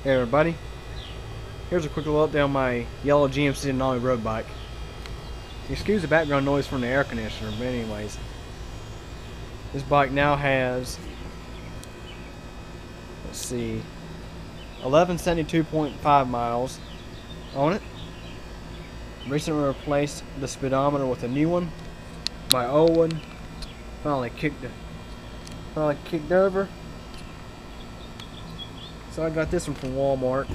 Hey everybody, here's a quick little update on my yellow GMC Denali road bike. Excuse the background noise from the air conditioner, but anyways, this bike now has, let's see, 1172.5 miles on it. Recently replaced the speedometer with a new one. My old one finally kicked over. So I got this one from Walmart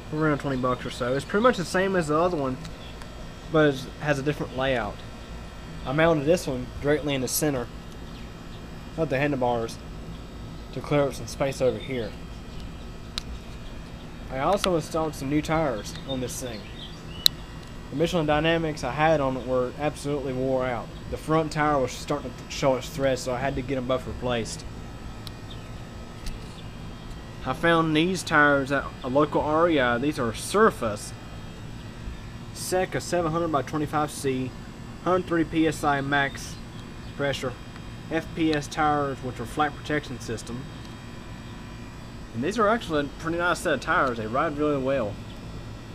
for around 20 bucks or so. It's pretty much the same as the other one, but it has a different layout. I mounted this one directly in the center of the handlebars to clear up some space over here. I also installed some new tires on this thing. The Michelin Dynamics I had on it were absolutely wore out. The front tire was starting to show its threads, so I had to get them both replaced. I found these tires at a local REI. These are Surface Seca 700 by 25C, 103 psi max pressure, FPS tires, which are flat protection system. And these are actually a pretty nice set of tires. They ride really well.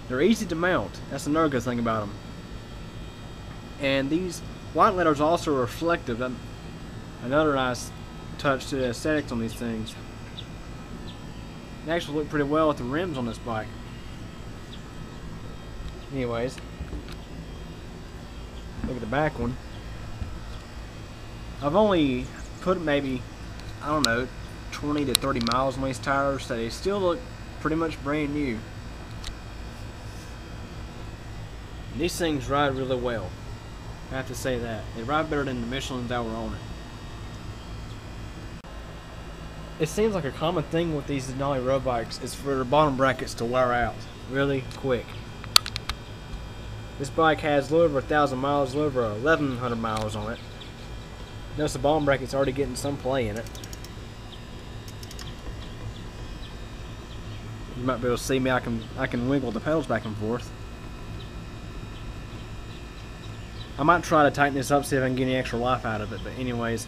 They're easy to mount. That's another good thing about them. And these white letters also are reflective. Another nice touch to the aesthetics on these things. They actually look pretty well with the rims on this bike. Anyways, look at the back one. I've only put maybe, I don't know, 20 to 30 miles on these tires, so they still look pretty much brand new. These things ride really well. I have to say that. They ride better than the Michelins that were on it. It seems like a common thing with these Denali road bikes is for the bottom brackets to wear out really quick. This bike has a little over 1,000 miles, a little over 1,100 miles on it. Notice the bottom bracket's already getting some play in it. You might be able to see me. I can wiggle the pedals back and forth. I might try to tighten this up, see if I can get any extra life out of it. But anyways,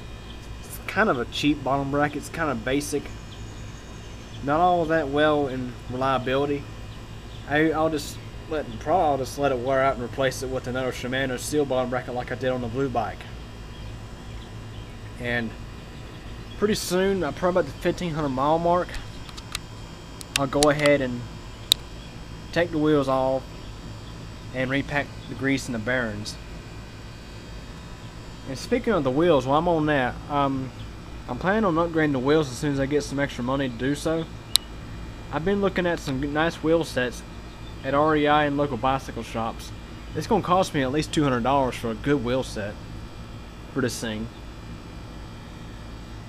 it's kind of a cheap bottom bracket. It's kind of basic. Not all that well in reliability. I'll just let it wear out and replace it with another Shimano steel bottom bracket like I did on the blue bike. And pretty soon, probably about the 1,500 mile mark, I'll go ahead and take the wheels off and repack the grease and the bearings. And speaking of the wheels, while I'm on that, I'm planning on upgrading the wheels as soon as I get some extra money to do so. I've been looking at some nice wheel sets at REI and local bicycle shops. It's going to cost me at least $200 for a good wheel set for this thing.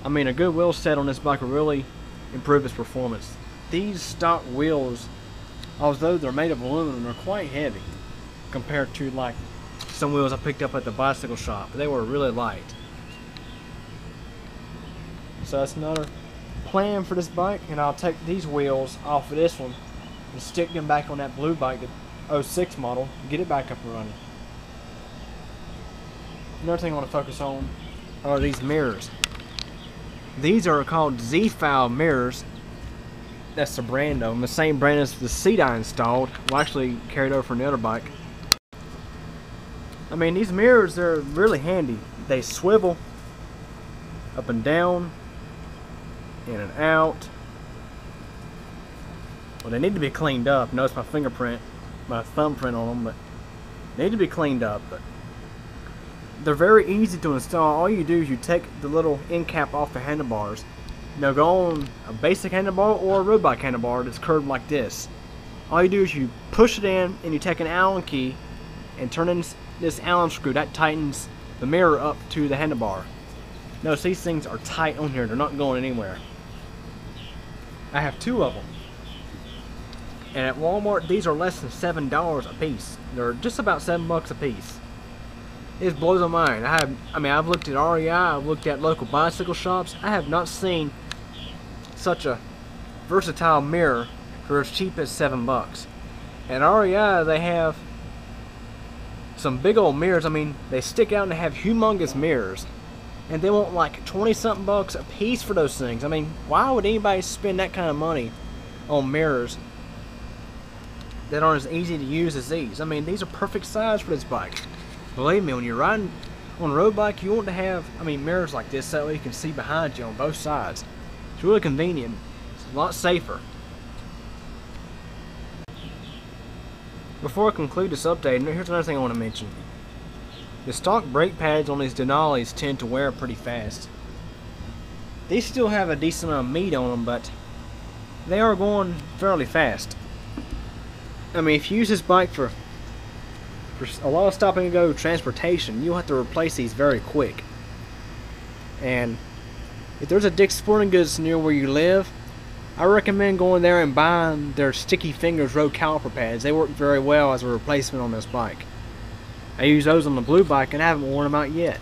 I mean, a good wheel set on this bike will really improve its performance. These stock wheels, although they're made of aluminum, are quite heavy compared to like some wheels I picked up at the bicycle shop. They were really light. So that's another plan for this bike, and I'll take these wheels off of this one and stick them back on that blue bike, the 06 model, and get it back up and running. Another thing I want to focus on are these mirrors. These are called Z-File mirrors. That's the brand of them. The same brand as the seat I installed. Well, actually carried over from the other bike. I mean, these mirrors, they're really handy. They swivel up and down, in and out. Well, they need to be cleaned up. Notice my fingerprint, my thumbprint on them, but they need to be cleaned up. But they're very easy to install. All you do is you take the little end cap off the handlebars. Now go on a basic handlebar or a road bike handlebar that's curved like this. All you do is you push it in and you take an Allen key and turn in this Allen screw. That tightens the mirror up to the handlebar. Notice these things are tight on here. They're not going anywhere. I have two of them. And at Walmart, these are less than $7 a piece. They're just about $7 a piece. It blows my mind. I've looked at REI, I've looked at local bicycle shops. I have not seen such a versatile mirror for as cheap as $7. At REI, they have some big old mirrors. I mean, they stick out and they have humongous mirrors. and they want like 20 something bucks a piece for those things. I mean, why would anybody spend that kind of money on mirrors that aren't as easy to use as these? I mean, these are perfect size for this bike. Believe me, when you're riding on a road bike, you want to have, mirrors like this, that way you can see behind you on both sides. It's really convenient. It's a lot safer. Before I conclude this update, here's another thing I want to mention. The stock brake pads on these Denalis tend to wear pretty fast. These still have a decent amount of meat on them, but they are going fairly fast. If you use this bike for a lot of stopping and go transportation, you'll have to replace these very quick. And if there's a Dick's Sporting Goods near where you live, I recommend going there and buying their Sticky Fingers road caliper pads. They work very well as a replacement on this bike. I use those on the blue bike and I haven't worn them out yet.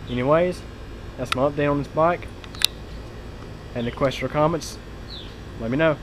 Anyways, that's my update on this bike. Any questions or comments, let me know.